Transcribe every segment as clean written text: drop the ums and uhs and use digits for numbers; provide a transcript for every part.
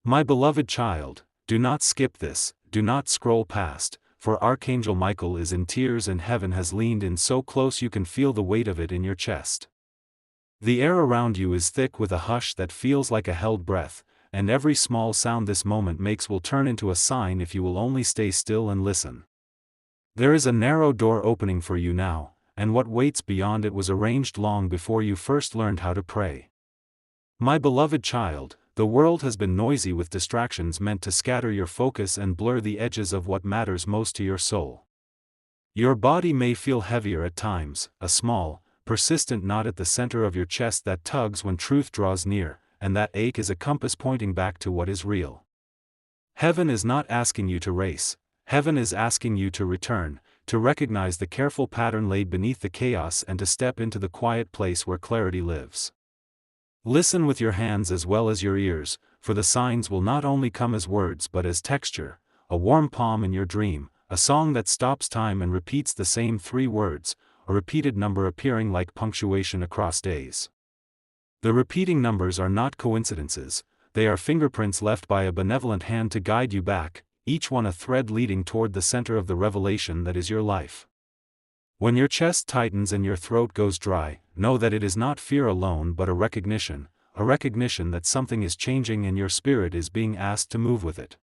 My beloved child, do not skip this, do not scroll past, for Archangel Michael is in tears and heaven has leaned in so close you can feel the weight of it in your chest. The air around you is thick with a hush that feels like a held breath, and every small sound this moment makes will turn into a sign if you will only stay still and listen. There is a narrow door opening for you now, and what waits beyond it was arranged long before you first learned how to pray. My beloved child, the world has been noisy with distractions meant to scatter your focus and blur the edges of what matters most to your soul. Your body may feel heavier at times, a small, persistent knot at the center of your chest that tugs when truth draws near, and that ache is a compass pointing back to what is real. Heaven is not asking you to race, heaven is asking you to return, to recognize the careful pattern laid beneath the chaos and to step into the quiet place where clarity lives. Listen with your hands as well as your ears, for the signs will not only come as words but as texture, a warm palm in your dream, a song that stops time and repeats the same 3 words, a repeated number appearing like punctuation across days. The repeating numbers are not coincidences, they are fingerprints left by a benevolent hand to guide you back, each one a thread leading toward the center of the revelation that is your life. When your chest tightens and your throat goes dry, know that it is not fear alone but a recognition that something is changing and your spirit is being asked to move with it.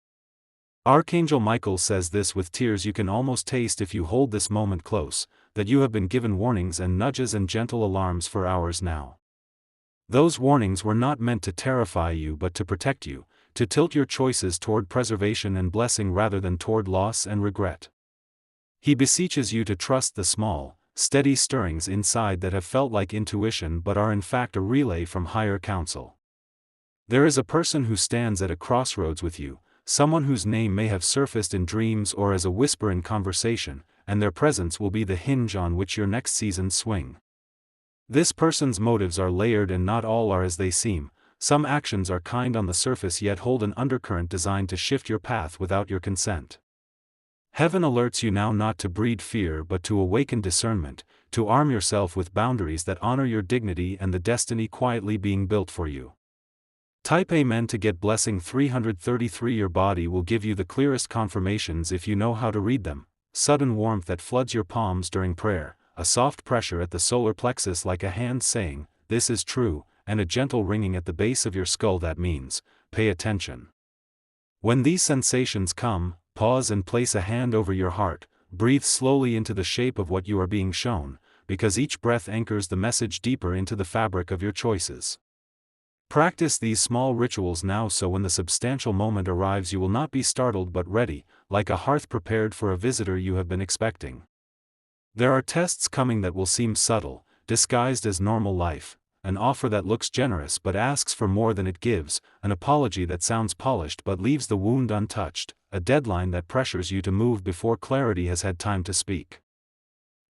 Archangel Michael says this with tears you can almost taste if you hold this moment close, that you have been given warnings and nudges and gentle alarms for hours now. Those warnings were not meant to terrify you but to protect you, to tilt your choices toward preservation and blessing rather than toward loss and regret. He beseeches you to trust the small, steady stirrings inside that have felt like intuition but are in fact a relay from higher counsel. There is a person who stands at a crossroads with you, someone whose name may have surfaced in dreams or as a whisper in conversation, and their presence will be the hinge on which your next seasons swing. This person's motives are layered and not all are as they seem. Some actions are kind on the surface yet hold an undercurrent designed to shift your path without your consent. Heaven alerts you now not to breed fear but to awaken discernment, to arm yourself with boundaries that honor your dignity and the destiny quietly being built for you. Type Amen to get blessing 333. Your body will give you the clearest confirmations if you know how to read them. Sudden warmth that floods your palms during prayer, a soft pressure at the solar plexus like a hand saying, "This is true," and a gentle ringing at the base of your skull that means, "Pay attention." When these sensations come, pause and place a hand over your heart, breathe slowly into the shape of what you are being shown, because each breath anchors the message deeper into the fabric of your choices. Practice these small rituals now so when the substantial moment arrives you will not be startled but ready, like a hearth prepared for a visitor you have been expecting. There are tests coming that will seem subtle, disguised as normal life, an offer that looks generous but asks for more than it gives, an apology that sounds polished but leaves the wound untouched, a deadline that pressures you to move before clarity has had time to speak.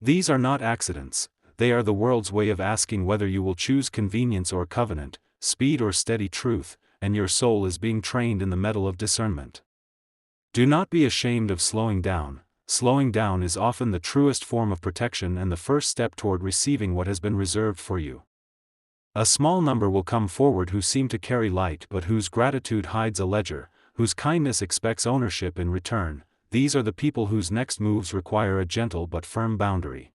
These are not accidents, they are the world's way of asking whether you will choose convenience or covenant, speed or steady truth, and your soul is being trained in the metal of discernment. Do not be ashamed of slowing down. Slowing down is often the truest form of protection and the first step toward receiving what has been reserved for you. A small number will come forward who seem to carry light but whose gratitude hides a ledger, whose kindness expects ownership in return. These are the people whose next moves require a gentle but firm boundary.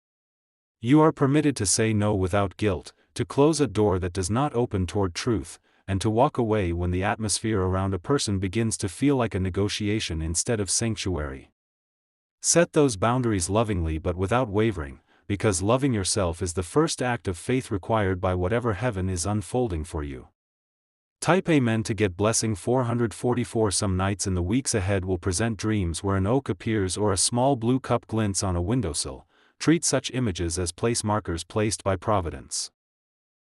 You are permitted to say no without guilt, to close a door that does not open toward truth, and to walk away when the atmosphere around a person begins to feel like a negotiation instead of sanctuary. Set those boundaries lovingly but without wavering, because loving yourself is the first act of faith required by whatever heaven is unfolding for you. Type Amen to get blessing 444. Some nights in the weeks ahead will present dreams where an oak appears or a small blue cup glints on a windowsill. Treat such images as place markers placed by Providence.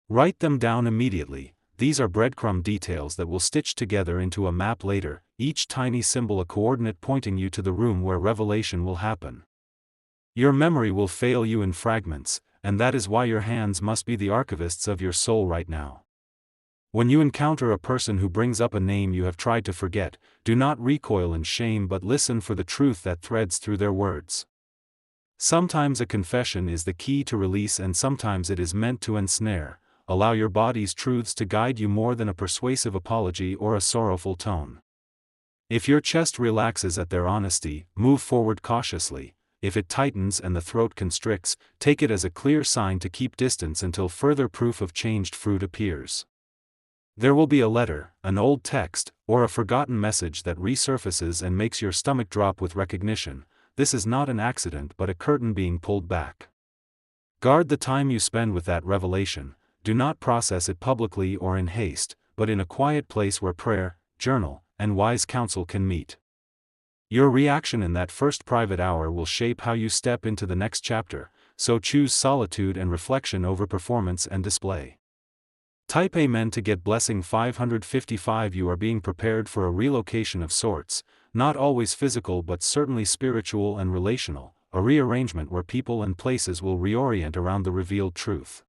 Write them down immediately. These are breadcrumb details that will stitch together into a map later, each tiny symbol a coordinate pointing you to the room where revelation will happen. Your memory will fail you in fragments, and that is why your hands must be the archivists of your soul right now. When you encounter a person who brings up a name you have tried to forget, do not recoil in shame but listen for the truth that threads through their words. Sometimes a confession is the key to release and sometimes it is meant to ensnare. allow your body's truths to guide you more than a persuasive apology or a sorrowful tone. If your chest relaxes at their honesty, move forward cautiously. If it tightens and the throat constricts, take it as a clear sign to keep distance until further proof of changed fruit appears. There will be a letter, an old text, or a forgotten message that resurfaces and makes your stomach drop with recognition. This is not an accident but a curtain being pulled back. Guard the time you spend with that revelation. Do not process it publicly or in haste, but in a quiet place where prayer, journal, and wise counsel can meet. Your reaction in that first private hour will shape how you step into the next chapter, so choose solitude and reflection over performance and display. Type Amen to get blessing 555. You are being prepared for a relocation of sorts, not always physical but certainly spiritual and relational, a rearrangement where people and places will reorient around the revealed truth.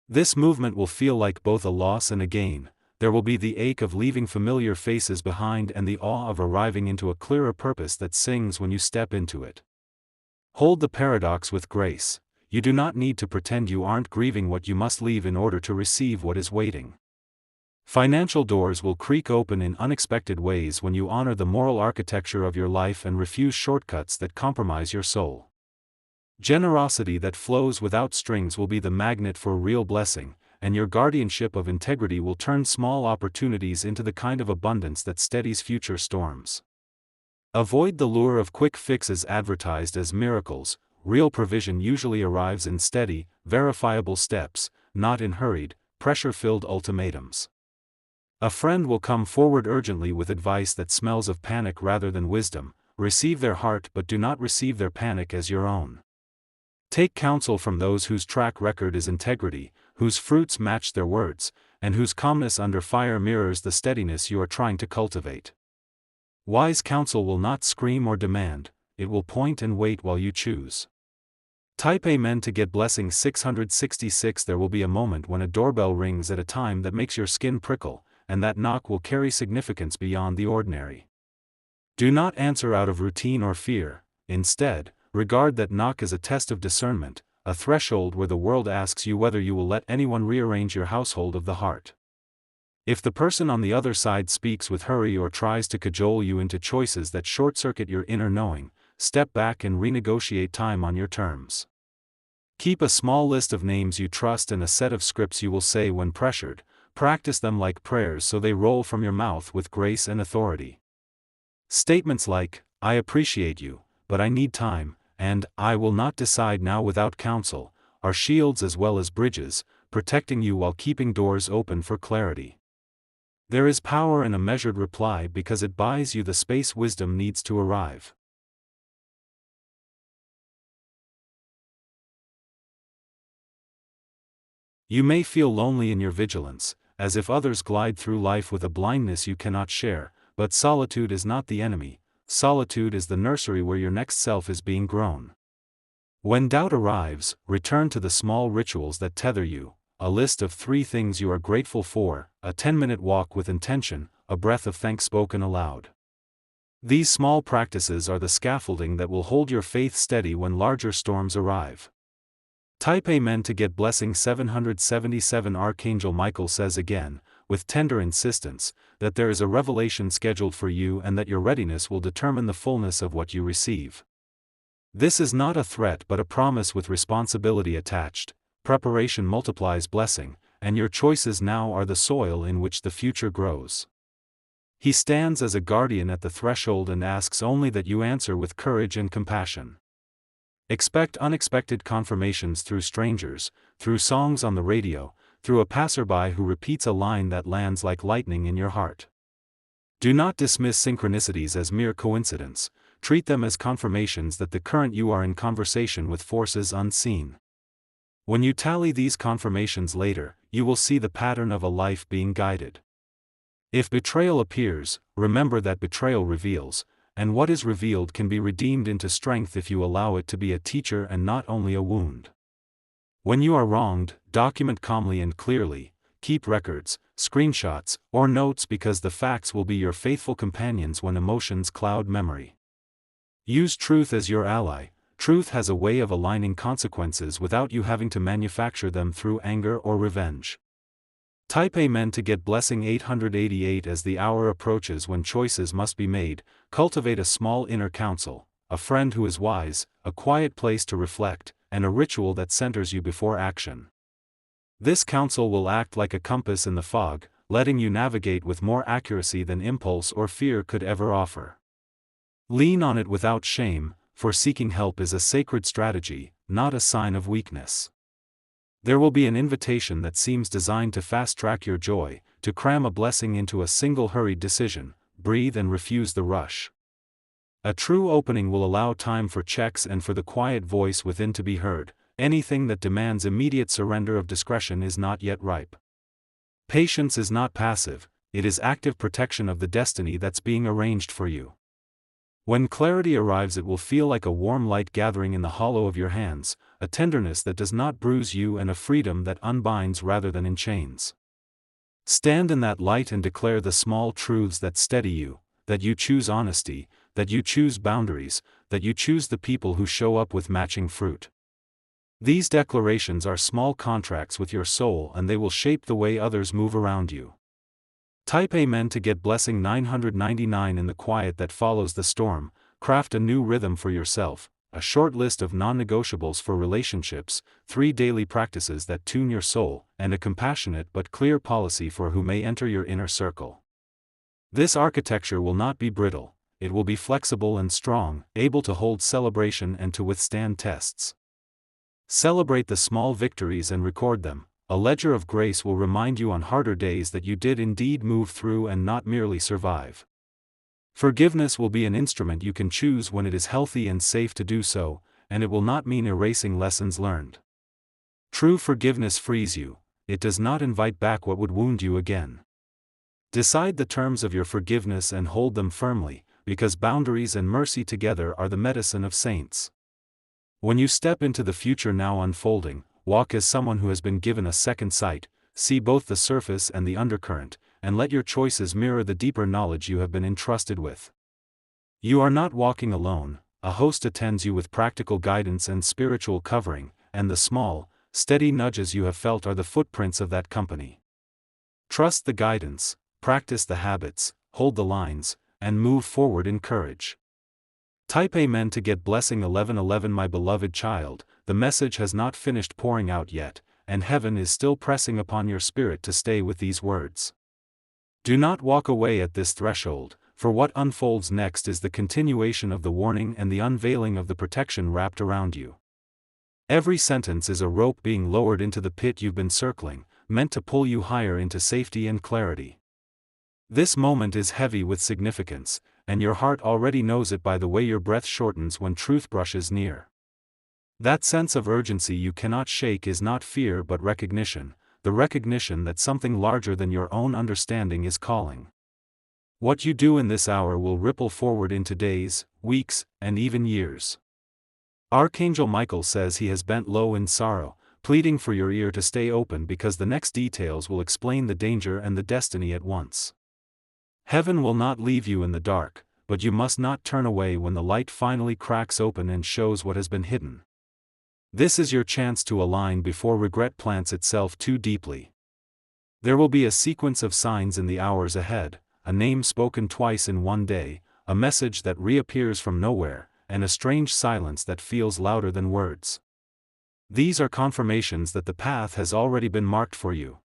This movement will feel like both a loss and a gain. There will be the ache of leaving familiar faces behind and the awe of arriving into a clearer purpose that sings when you step into it. Hold the paradox with grace. You do not need to pretend you aren't grieving what you must leave in order to receive what is waiting. Financial doors will creak open in unexpected ways when you honor the moral architecture of your life and refuse shortcuts that compromise your soul. Generosity that flows without strings will be the magnet for real blessing, and your guardianship of integrity will turn small opportunities into the kind of abundance that steadies future storms. Avoid the lure of quick fixes advertised as miracles. Real provision usually arrives in steady, verifiable steps, not in hurried, pressure-filled ultimatums. A friend will come forward urgently with advice that smells of panic rather than wisdom. Receive their heart but do not receive their panic as your own. Take counsel from those whose track record is integrity, whose fruits match their words, and whose calmness under fire mirrors the steadiness you are trying to cultivate. Wise counsel will not scream or demand, it will point and wait while you choose. Type Amen to get blessing 666. There will be a moment when a doorbell rings at a time that makes your skin prickle, and that knock will carry significance beyond the ordinary. Do not answer out of routine or fear. Instead, regard that knock as a test of discernment, a threshold where the world asks you whether you will let anyone rearrange your household of the heart. If the person on the other side speaks with hurry or tries to cajole you into choices that short-circuit your inner knowing, step back and renegotiate time on your terms. Keep a small list of names you trust and a set of scripts you will say when pressured. Practice them like prayers so they roll from your mouth with grace and authority. Statements like, "I appreciate you, but I need time," and "I will not decide now without counsel," are shields as well as bridges, protecting you while keeping doors open for clarity. There is power in a measured reply because it buys you the space wisdom needs to arrive. You may feel lonely in your vigilance, as if others glide through life with a blindness you cannot share, but solitude is not the enemy. Solitude is the nursery where your next self is being grown. When doubt arrives, return to the small rituals that tether you, a list of 3 things you are grateful for, a 10-minute walk with intention, a breath of thanks spoken aloud. These small practices are the scaffolding that will hold your faith steady when larger storms arrive. Type Amen to get blessing 777. Archangel Michael says again, with tender insistence, that there is a revelation scheduled for you and that your readiness will determine the fullness of what you receive. This is not a threat but a promise with responsibility attached. Preparation multiplies blessing, and your choices now are the soil in which the future grows. He stands as a guardian at the threshold and asks only that you answer with courage and compassion. Expect unexpected confirmations through strangers, through songs on the radio, through a passerby who repeats a line that lands like lightning in your heart. Do not dismiss synchronicities as mere coincidence. Treat them as confirmations that the current you are in conversation with forces unseen. When you tally these confirmations later, you will see the pattern of a life being guided. If betrayal appears, remember that betrayal reveals, and what is revealed can be redeemed into strength if you allow it to be a teacher and not only a wound. When you are wronged, document calmly and clearly, keep records, screenshots, or notes because the facts will be your faithful companions when emotions cloud memory. Use truth as your ally, truth has a way of aligning consequences without you having to manufacture them through anger or revenge. Type Amen to get blessing 888. As the hour approaches when choices must be made, cultivate a small inner counsel, a friend who is wise, a quiet place to reflect, and a ritual that centers you before action. This counsel will act like a compass in the fog, letting you navigate with more accuracy than impulse or fear could ever offer. Lean on it without shame, for seeking help is a sacred strategy, not a sign of weakness. There will be an invitation that seems designed to fast-track your joy, to cram a blessing into a single hurried decision, breathe and refuse the rush. A true opening will allow time for checks and for the quiet voice within to be heard. Anything that demands immediate surrender of discretion is not yet ripe. Patience is not passive, it is active protection of the destiny that's being arranged for you. When clarity arrives, it will feel like a warm light gathering in the hollow of your hands, a tenderness that does not bruise you and a freedom that unbinds rather than enchains. Stand in that light and declare the small truths that steady you, that you choose honesty, that you choose boundaries, that you choose the people who show up with matching fruit. These declarations are small contracts with your soul, and they will shape the way others move around you. Type Amen to get blessing 999. In the quiet that follows the storm, craft a new rhythm for yourself, a short list of non-negotiables for relationships, 3 daily practices that tune your soul, and a compassionate but clear policy for who may enter your inner circle. This architecture will not be brittle, it will be flexible and strong, able to hold celebration and to withstand tests. Celebrate the small victories and record them. A ledger of grace will remind you on harder days that you did indeed move through and not merely survive. Forgiveness will be an instrument you can choose when it is healthy and safe to do so, and it will not mean erasing lessons learned. True forgiveness frees you, it does not invite back what would wound you again. Decide the terms of your forgiveness and hold them firmly, because boundaries and mercy together are the medicine of saints. When you step into the future now unfolding, walk as someone who has been given a second sight, see both the surface and the undercurrent, and let your choices mirror the deeper knowledge you have been entrusted with. You are not walking alone, a host attends you with practical guidance and spiritual covering, and the small, steady nudges you have felt are the footprints of that company. Trust the guidance, practice the habits, hold the lines, and move forward in courage. Type Amen to get blessing 1111. My beloved child, the message has not finished pouring out yet, and heaven is still pressing upon your spirit to stay with these words. Do not walk away at this threshold, for what unfolds next is the continuation of the warning and the unveiling of the protection wrapped around you. Every sentence is a rope being lowered into the pit you've been circling, meant to pull you higher into safety and clarity. This moment is heavy with significance, and your heart already knows it by the way your breath shortens when truth brushes near. That sense of urgency you cannot shake is not fear but recognition, the recognition that something larger than your own understanding is calling. What you do in this hour will ripple forward into days, weeks, and even years. Archangel Michael says he has bent low in sorrow, pleading for your ear to stay open because the next details will explain the danger and the destiny at once. Heaven will not leave you in the dark, but you must not turn away when the light finally cracks open and shows what has been hidden. This is your chance to align before regret plants itself too deeply. There will be a sequence of signs in the hours ahead, a name spoken twice in one day, a message that reappears from nowhere, and a strange silence that feels louder than words. These are confirmations that the path has already been marked for you.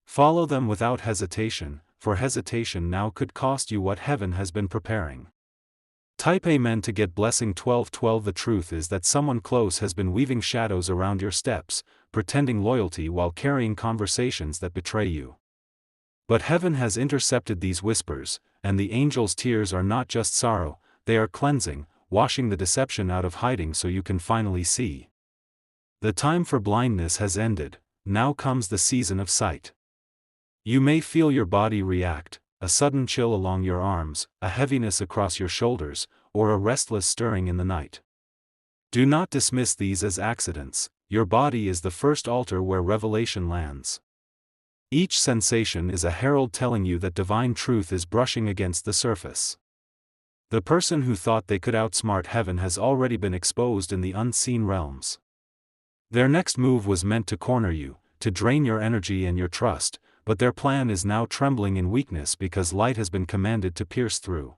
Follow them without hesitation, for hesitation now could cost you what heaven has been preparing. Type Amen to get blessing 1212. The truth is that someone close has been weaving shadows around your steps, pretending loyalty while carrying conversations that betray you. But heaven has intercepted these whispers, and the angel's tears are not just sorrow, they are cleansing, washing the deception out of hiding so you can finally see. The time for blindness has ended, now comes the season of sight. You may feel your body react, a sudden chill along your arms, a heaviness across your shoulders, or a restless stirring in the night. Do not dismiss these as accidents, your body is the first altar where revelation lands. Each sensation is a herald telling you that divine truth is brushing against the surface. The person who thought they could outsmart heaven has already been exposed in the unseen realms. Their next move was meant to corner you, to drain your energy and your trust, but their plan is now trembling in weakness because light has been commanded to pierce through.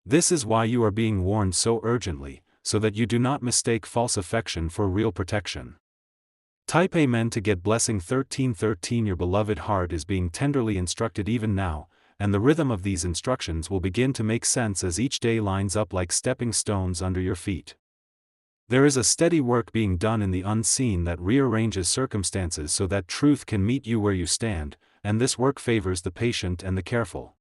This is why you are being warned so urgently, so that you do not mistake false affection for real protection. Type Amen to get blessing 1313. Your beloved heart is being tenderly instructed even now, and the rhythm of these instructions will begin to make sense as each day lines up like stepping stones under your feet. There is a steady work being done in the unseen that rearranges circumstances so that truth can meet you where you stand, and this work favors the patient and the careful.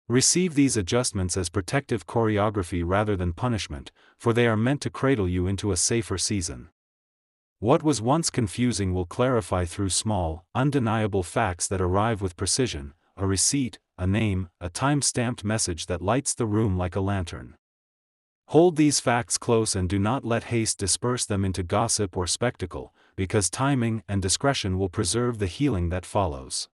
Receive these adjustments as protective choreography rather than punishment, for they are meant to cradle you into a safer season. What was once confusing will clarify through small, undeniable facts that arrive with precision: a receipt, a name, a time-stamped message that lights the room like a lantern. Hold these facts close and do not let haste disperse them into gossip or spectacle, because timing and discretion will preserve the healing that follows.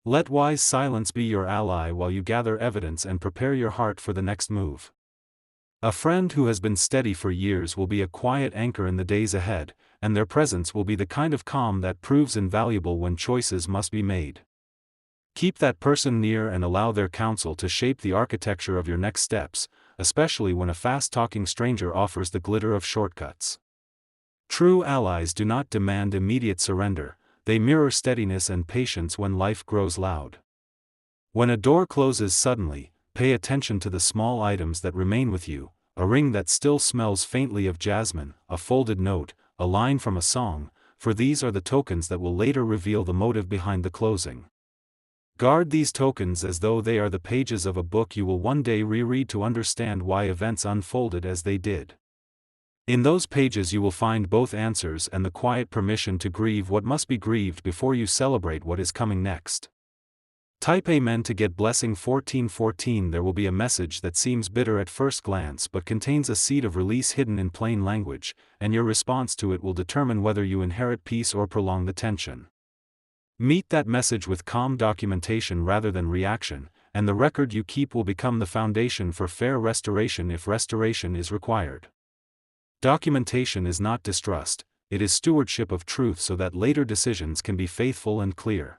Let wise silence be your ally while you gather evidence and prepare your heart for the next move. A friend who has been steady for years will be a quiet anchor in the days ahead, and their presence will be the kind of calm that proves invaluable when choices must be made. Keep that person near and allow their counsel to shape the architecture of your next steps, especially when a fast-talking stranger offers the glitter of shortcuts. True allies do not demand immediate surrender, they mirror steadiness and patience when life grows loud. When a door closes suddenly, pay attention to the small items that remain with you: a ring that still smells faintly of jasmine, a folded note, a line from a song, for these are the tokens that will later reveal the motive behind the closing. Guard these tokens as though they are the pages of a book you will one day reread to understand why events unfolded as they did. In those pages you will find both answers and the quiet permission to grieve what must be grieved before you celebrate what is coming next. Type Amen to get blessing 1414. There will be a message that seems bitter at first glance but contains a seed of release hidden in plain language, and your response to it will determine whether you inherit peace or prolong the tension. Meet that message with calm documentation rather than reaction, and the record you keep will become the foundation for fair restoration if restoration is required. Documentation is not distrust, it is stewardship of truth so that later decisions can be faithful and clear.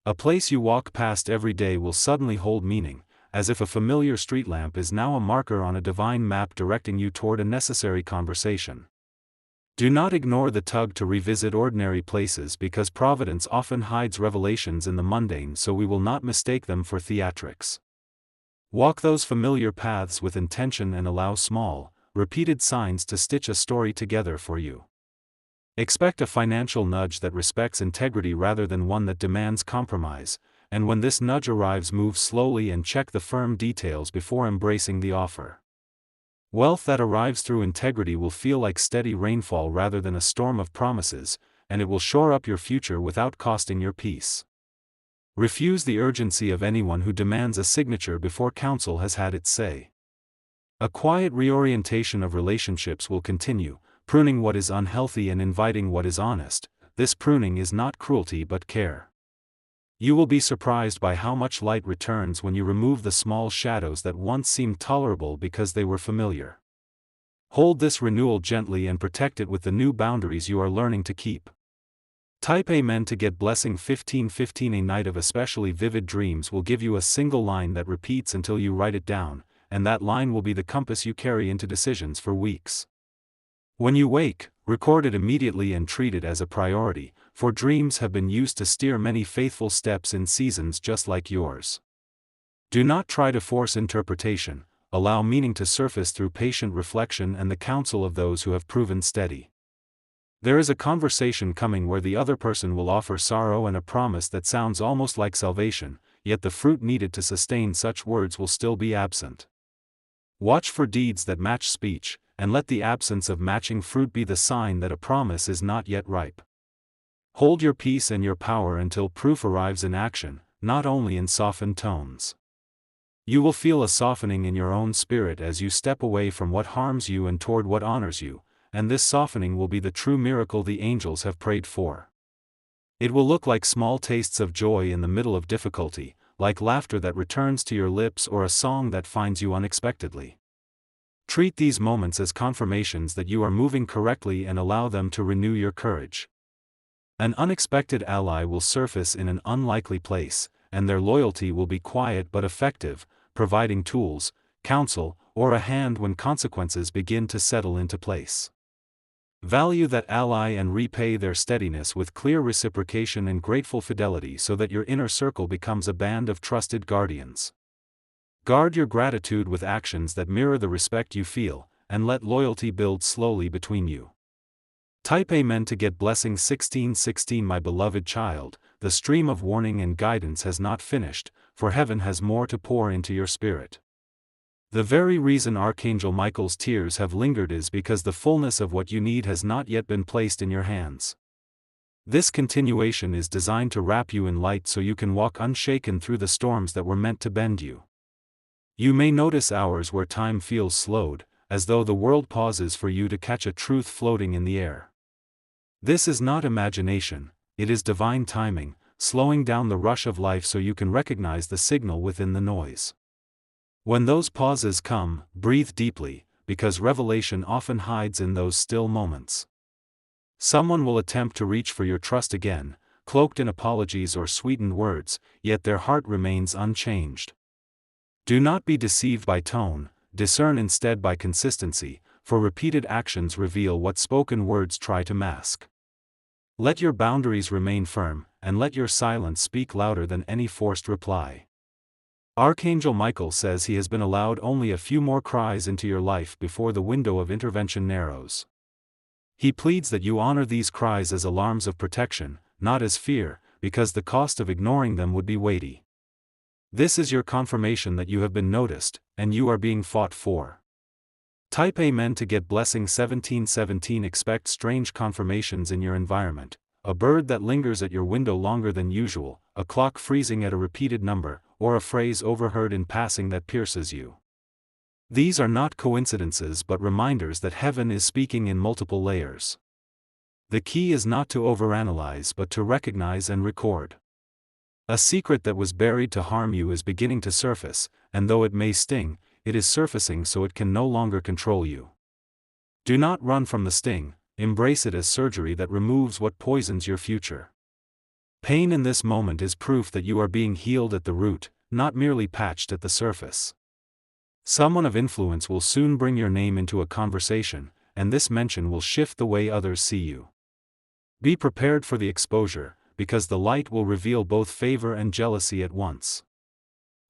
A place you walk past every day will suddenly hold meaning, as if a familiar street lamp is now a marker on a divine map directing you toward a necessary conversation. Do not ignore the tug to revisit ordinary places because providence often hides revelations in the mundane, so we will not mistake them for theatrics. Walk those familiar paths with intention and allow small, repeated signs to stitch a story together for you. Expect a financial nudge that respects integrity rather than one that demands compromise, and when this nudge arrives, move slowly and check the firm details before embracing the offer. Wealth that arrives through integrity will feel like steady rainfall rather than a storm of promises, and it will shore up your future without costing your peace. Refuse the urgency of anyone who demands a signature before counsel has had its say. A quiet reorientation of relationships will continue, pruning what is unhealthy and inviting what is honest. This pruning is not cruelty but care. You will be surprised by how much light returns when you remove the small shadows that once seemed tolerable because they were familiar. Hold this renewal gently and protect it with the new boundaries you are learning to keep. Type Amen to get blessing 1515. A night of especially vivid dreams will give you a single line that repeats until you write it down, and that line will be the compass you carry into decisions for weeks. When you wake, record it immediately and treat it as a priority, for dreams have been used to steer many faithful steps in seasons just like yours. Do not try to force interpretation, allow meaning to surface through patient reflection and the counsel of those who have proven steady. There is a conversation coming where the other person will offer sorrow and a promise that sounds almost like salvation, yet the fruit needed to sustain such words will still be absent. Watch for deeds that match speech, and let the absence of matching fruit be the sign that a promise is not yet ripe. Hold your peace and your power until proof arrives in action, not only in softened tones. You will feel a softening in your own spirit as you step away from what harms you and toward what honors you, and this softening will be the true miracle the angels have prayed for. It will look like small tastes of joy in the middle of difficulty, like laughter that returns to your lips or a song that finds you unexpectedly. Treat these moments as confirmations that you are moving correctly and allow them to renew your courage. An unexpected ally will surface in an unlikely place, and their loyalty will be quiet but effective, providing tools, counsel, or a hand when consequences begin to settle into place. Value that ally and repay their steadiness with clear reciprocation and grateful fidelity so that your inner circle becomes a band of trusted guardians. Guard your gratitude with actions that mirror the respect you feel, and let loyalty build slowly between you. Type Amen to get blessing 1616. My beloved child, the stream of warning and guidance has not finished, for heaven has more to pour into your spirit. The very reason Archangel Michael's tears have lingered is because the fullness of what you need has not yet been placed in your hands. This continuation is designed to wrap you in light so you can walk unshaken through the storms that were meant to bend you. You may notice hours where time feels slowed, as though the world pauses for you to catch a truth floating in the air. This is not imagination, it is divine timing, slowing down the rush of life so you can recognize the signal within the noise. When those pauses come, breathe deeply, because revelation often hides in those still moments. Someone will attempt to reach for your trust again, cloaked in apologies or sweetened words, yet their heart remains unchanged. Do not be deceived by tone, discern instead by consistency, for repeated actions reveal what spoken words try to mask. Let your boundaries remain firm, and let your silence speak louder than any forced reply. Archangel Michael says he has been allowed only a few more cries into your life before the window of intervention narrows. He pleads that you honor these cries as alarms of protection, not as fear, because the cost of ignoring them would be weighty. This is your confirmation that you have been noticed, and you are being fought for. Type Amen to get blessing 1717. Expect strange confirmations in your environment, a bird that lingers at your window longer than usual, a clock freezing at a repeated number, or a phrase overheard in passing that pierces you. These are not coincidences but reminders that heaven is speaking in multiple layers. The key is not to overanalyze but to recognize and record. A secret that was buried to harm you is beginning to surface, and though it may sting, it is surfacing so it can no longer control you. Do not run from the sting, embrace it as surgery that removes what poisons your future. Pain in this moment is proof that you are being healed at the root, not merely patched at the surface. Someone of influence will soon bring your name into a conversation, and this mention will shift the way others see you. Be prepared for the exposure, because the light will reveal both favor and jealousy at once.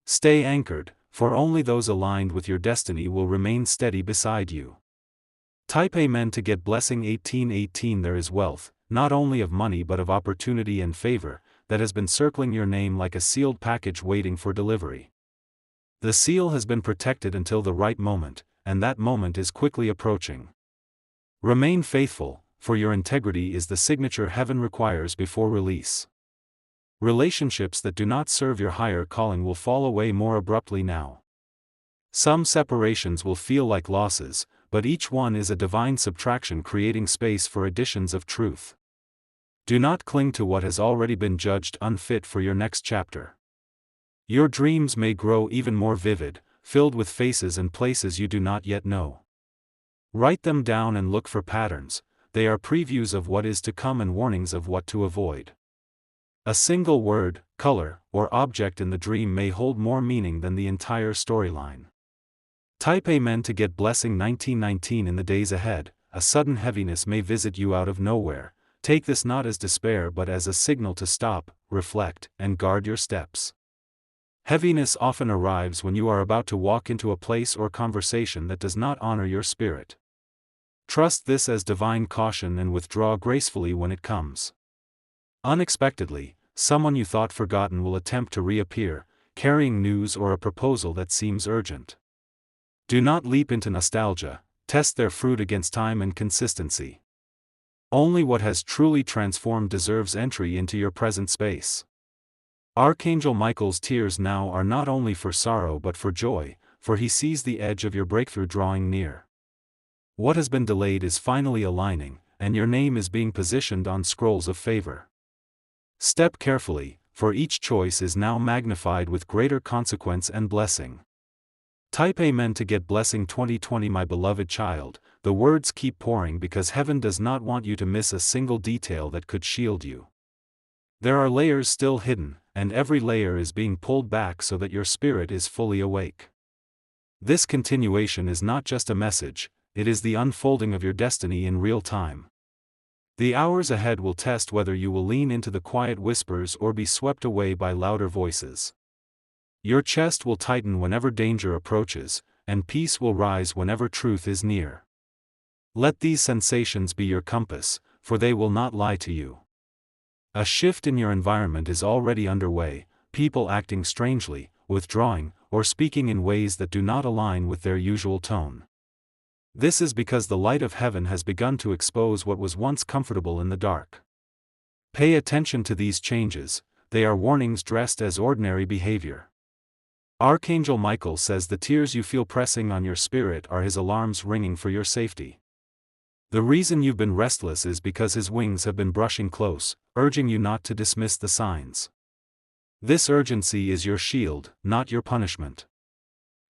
Stay anchored, for only those aligned with your destiny will remain steady beside you. Type Amen to get blessing 1818. There is wealth, not only of money but of opportunity and favor, that has been circling your name like a sealed package waiting for delivery. The seal has been protected until the right moment, and that moment is quickly approaching. Remain faithful, for your integrity is the signature heaven requires before release. Relationships that do not serve your higher calling will fall away more abruptly now. Some separations will feel like losses, but each one is a divine subtraction creating space for additions of truth. Do not cling to what has already been judged unfit for your next chapter. Your dreams may grow even more vivid, filled with faces and places you do not yet know. Write them down and look for patterns. They are previews of what is to come and warnings of what to avoid. A single word, color, or object in the dream may hold more meaning than the entire storyline. Type Amen to get blessing 1919. In the days ahead, a sudden heaviness may visit you out of nowhere. Take this not as despair but as a signal to stop, reflect, and guard your steps. Heaviness often arrives when you are about to walk into a place or conversation that does not honor your spirit. Trust this as divine caution and withdraw gracefully when it comes. Unexpectedly, someone you thought forgotten will attempt to reappear, carrying news or a proposal that seems urgent. Do not leap into nostalgia, test their fruit against time and consistency. Only what has truly transformed deserves entry into your present space. Archangel Michael's tears now are not only for sorrow but for joy, for he sees the edge of your breakthrough drawing near. What has been delayed is finally aligning, and your name is being positioned on scrolls of favor. Step carefully, for each choice is now magnified with greater consequence and blessing. Type Amen to get blessing 2020. My beloved child, the words keep pouring because heaven does not want you to miss a single detail that could shield you. There are layers still hidden, and every layer is being pulled back so that your spirit is fully awake. This continuation is not just a message, it is the unfolding of your destiny in real time. The hours ahead will test whether you will lean into the quiet whispers or be swept away by louder voices. Your chest will tighten whenever danger approaches, and peace will rise whenever truth is near. Let these sensations be your compass, for they will not lie to you. A shift in your environment is already underway, people acting strangely, withdrawing, or speaking in ways that do not align with their usual tone. This is because the light of heaven has begun to expose what was once comfortable in the dark. Pay attention to these changes, they are warnings dressed as ordinary behavior. Archangel Michael says the tears you feel pressing on your spirit are his alarms ringing for your safety. The reason you've been restless is because his wings have been brushing close, urging you not to dismiss the signs. This urgency is your shield, not your punishment.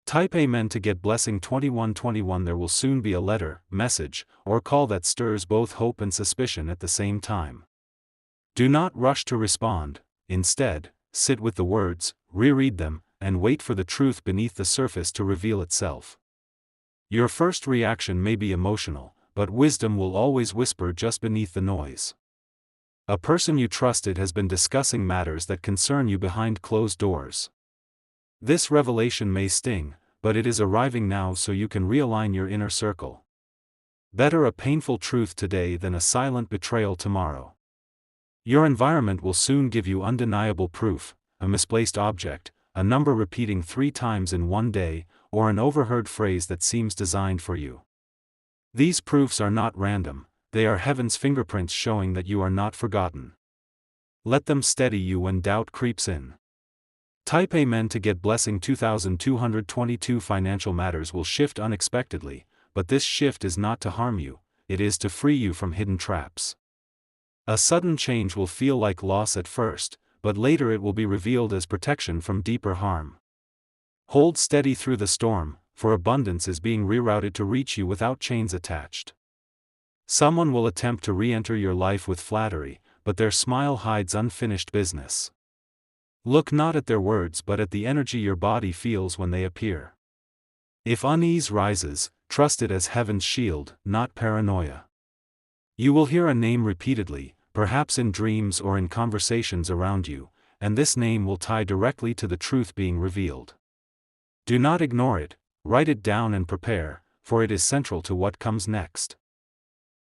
Type Amen to get blessing 2121. There will soon be a letter, message, or call that stirs both hope and suspicion at the same time. Do not rush to respond, instead, sit with the words, reread them, and wait for the truth beneath the surface to reveal itself. Your first reaction may be emotional, but wisdom will always whisper just beneath the noise. A person you trusted has been discussing matters that concern you behind closed doors. This revelation may sting, but it is arriving now so you can realign your inner circle. Better a painful truth today than a silent betrayal tomorrow. Your environment will soon give you undeniable proof, a misplaced object, a number repeating 3 times in one day, or an overheard phrase that seems designed for you. These proofs are not random, they are heaven's fingerprints showing that you are not forgotten. Let them steady you when doubt creeps in. Type Amen to get blessing 2222. Financial matters will shift unexpectedly, but this shift is not to harm you, it is to free you from hidden traps. A sudden change will feel like loss at first, but later it will be revealed as protection from deeper harm. Hold steady through the storm, for abundance is being rerouted to reach you without chains attached. Someone will attempt to re-enter your life with flattery, but their smile hides unfinished business. Look not at their words but at the energy your body feels when they appear. If unease rises, trust it as heaven's shield, not paranoia. You will hear a name repeatedly, perhaps in dreams or in conversations around you, and this name will tie directly to the truth being revealed. Do not ignore it, write it down and prepare, for it is central to what comes next.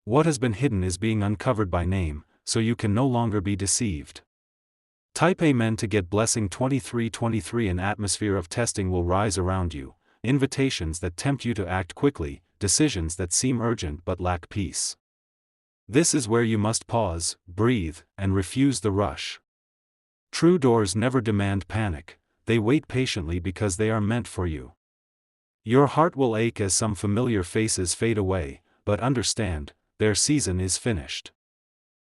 What has been hidden is being uncovered by name, so you can no longer be deceived. Type Amen to get blessing 2323. An atmosphere of testing will rise around you, invitations that tempt you to act quickly, decisions that seem urgent but lack peace. This is where you must pause, breathe, and refuse the rush. True doors never demand panic, they wait patiently because they are meant for you. Your heart will ache as some familiar faces fade away, but understand, their season is finished.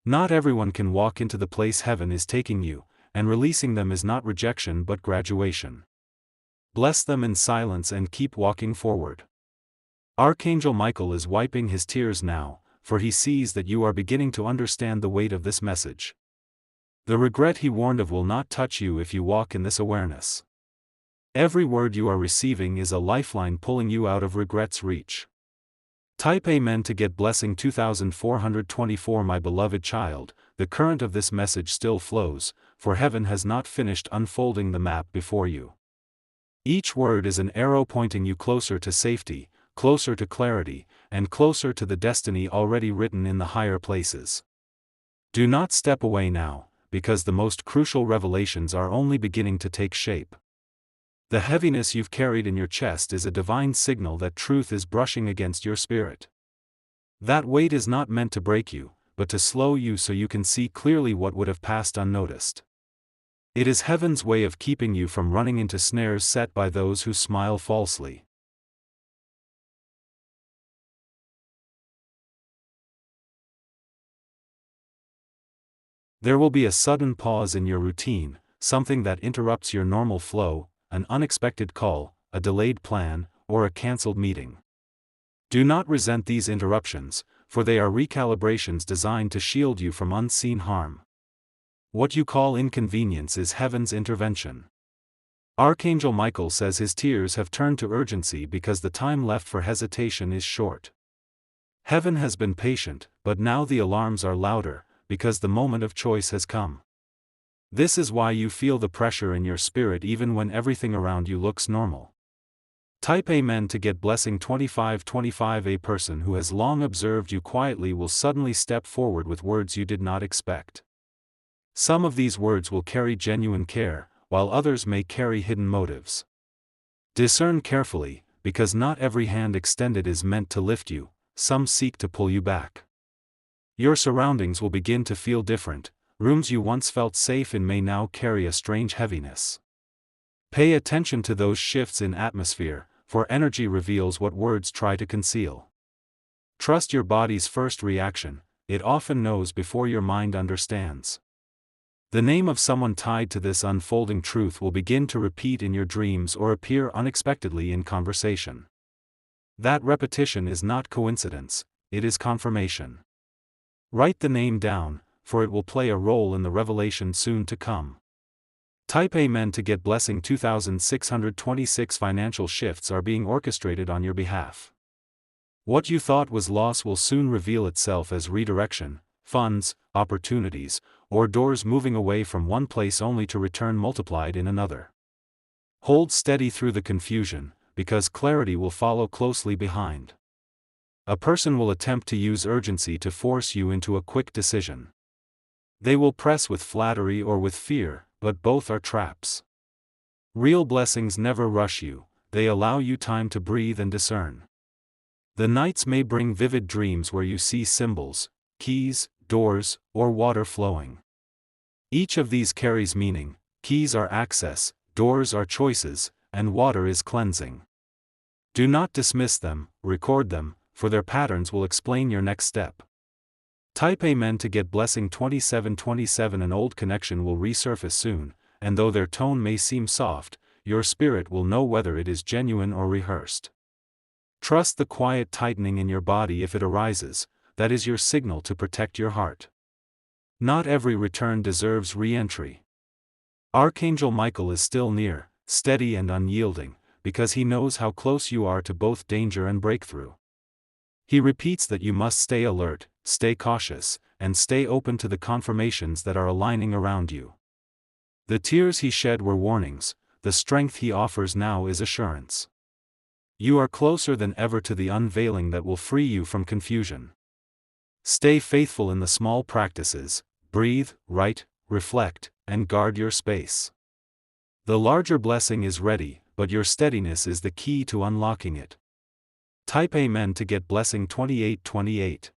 Not everyone can walk into the place heaven is taking you, and releasing them is not rejection but graduation. Bless them in silence and keep walking forward. Archangel Michael is wiping his tears now, for he sees that you are beginning to understand the weight of this message. The regret he warned of will not touch you if you walk in this awareness. Every word you are receiving is a lifeline pulling you out of regret's reach. Type Amen to get blessing 2424. My beloved child, the current of this message still flows, for heaven has not finished unfolding the map before you. Each word is an arrow pointing you closer to safety, closer to clarity, and closer to the destiny already written in the higher places. Do not step away now, because the most crucial revelations are only beginning to take shape. The heaviness you've carried in your chest is a divine signal that truth is brushing against your spirit. That weight is not meant to break you, but to slow you so you can see clearly what would have passed unnoticed. It is heaven's way of keeping you from running into snares set by those who smile falsely. There will be a sudden pause in your routine, something that interrupts your normal flow, an unexpected call, a delayed plan, or a cancelled meeting. Do not resent these interruptions, for they are recalibrations designed to shield you from unseen harm. What you call inconvenience is heaven's intervention. Archangel Michael says his tears have turned to urgency because the time left for hesitation is short. Heaven has been patient, but now the alarms are louder, because the moment of choice has come. This is why you feel the pressure in your spirit even when everything around you looks normal. Type Amen to get blessing 2525. A person who has long observed you quietly will suddenly step forward with words you did not expect. Some of these words will carry genuine care, while others may carry hidden motives. Discern carefully, because not every hand extended is meant to lift you, some seek to pull you back. Your surroundings will begin to feel different, rooms you once felt safe in may now carry a strange heaviness. Pay attention to those shifts in atmosphere, for energy reveals what words try to conceal. Trust your body's first reaction, it often knows before your mind understands. The name of someone tied to this unfolding truth will begin to repeat in your dreams or appear unexpectedly in conversation. That repetition is not coincidence, it is confirmation. Write the name down, for it will play a role in the revelation soon to come. Type Amen to get blessing 2626. Financial shifts are being orchestrated on your behalf. What you thought was loss will soon reveal itself as redirection, funds, opportunities, or doors moving away from one place only to return multiplied in another. Hold steady through the confusion, because clarity will follow closely behind. A person will attempt to use urgency to force you into a quick decision. They will press with flattery or with fear, but both are traps. Real blessings never rush you, they allow you time to breathe and discern. The nights may bring vivid dreams where you see symbols, keys, doors, or water flowing. Each of these carries meaning. Keys are access, doors are choices, and water is cleansing. Do not dismiss them, record them, for their patterns will explain your next step. Type Amen to get blessing 2727. An old connection will resurface soon, and though their tone may seem soft, your spirit will know whether it is genuine or rehearsed. Trust the quiet tightening in your body if it arises, that is your signal to protect your heart. Not every return deserves re-entry. Archangel Michael is still near, steady and unyielding, because he knows how close you are to both danger and breakthrough. He repeats that you must stay alert, stay cautious, and stay open to the confirmations that are aligning around you. The tears he shed were warnings, the strength he offers now is assurance. You are closer than ever to the unveiling that will free you from confusion. Stay faithful in the small practices, breathe, write, reflect, and guard your space. The larger blessing is ready, but your steadiness is the key to unlocking it. Type Amen to get blessing 2828.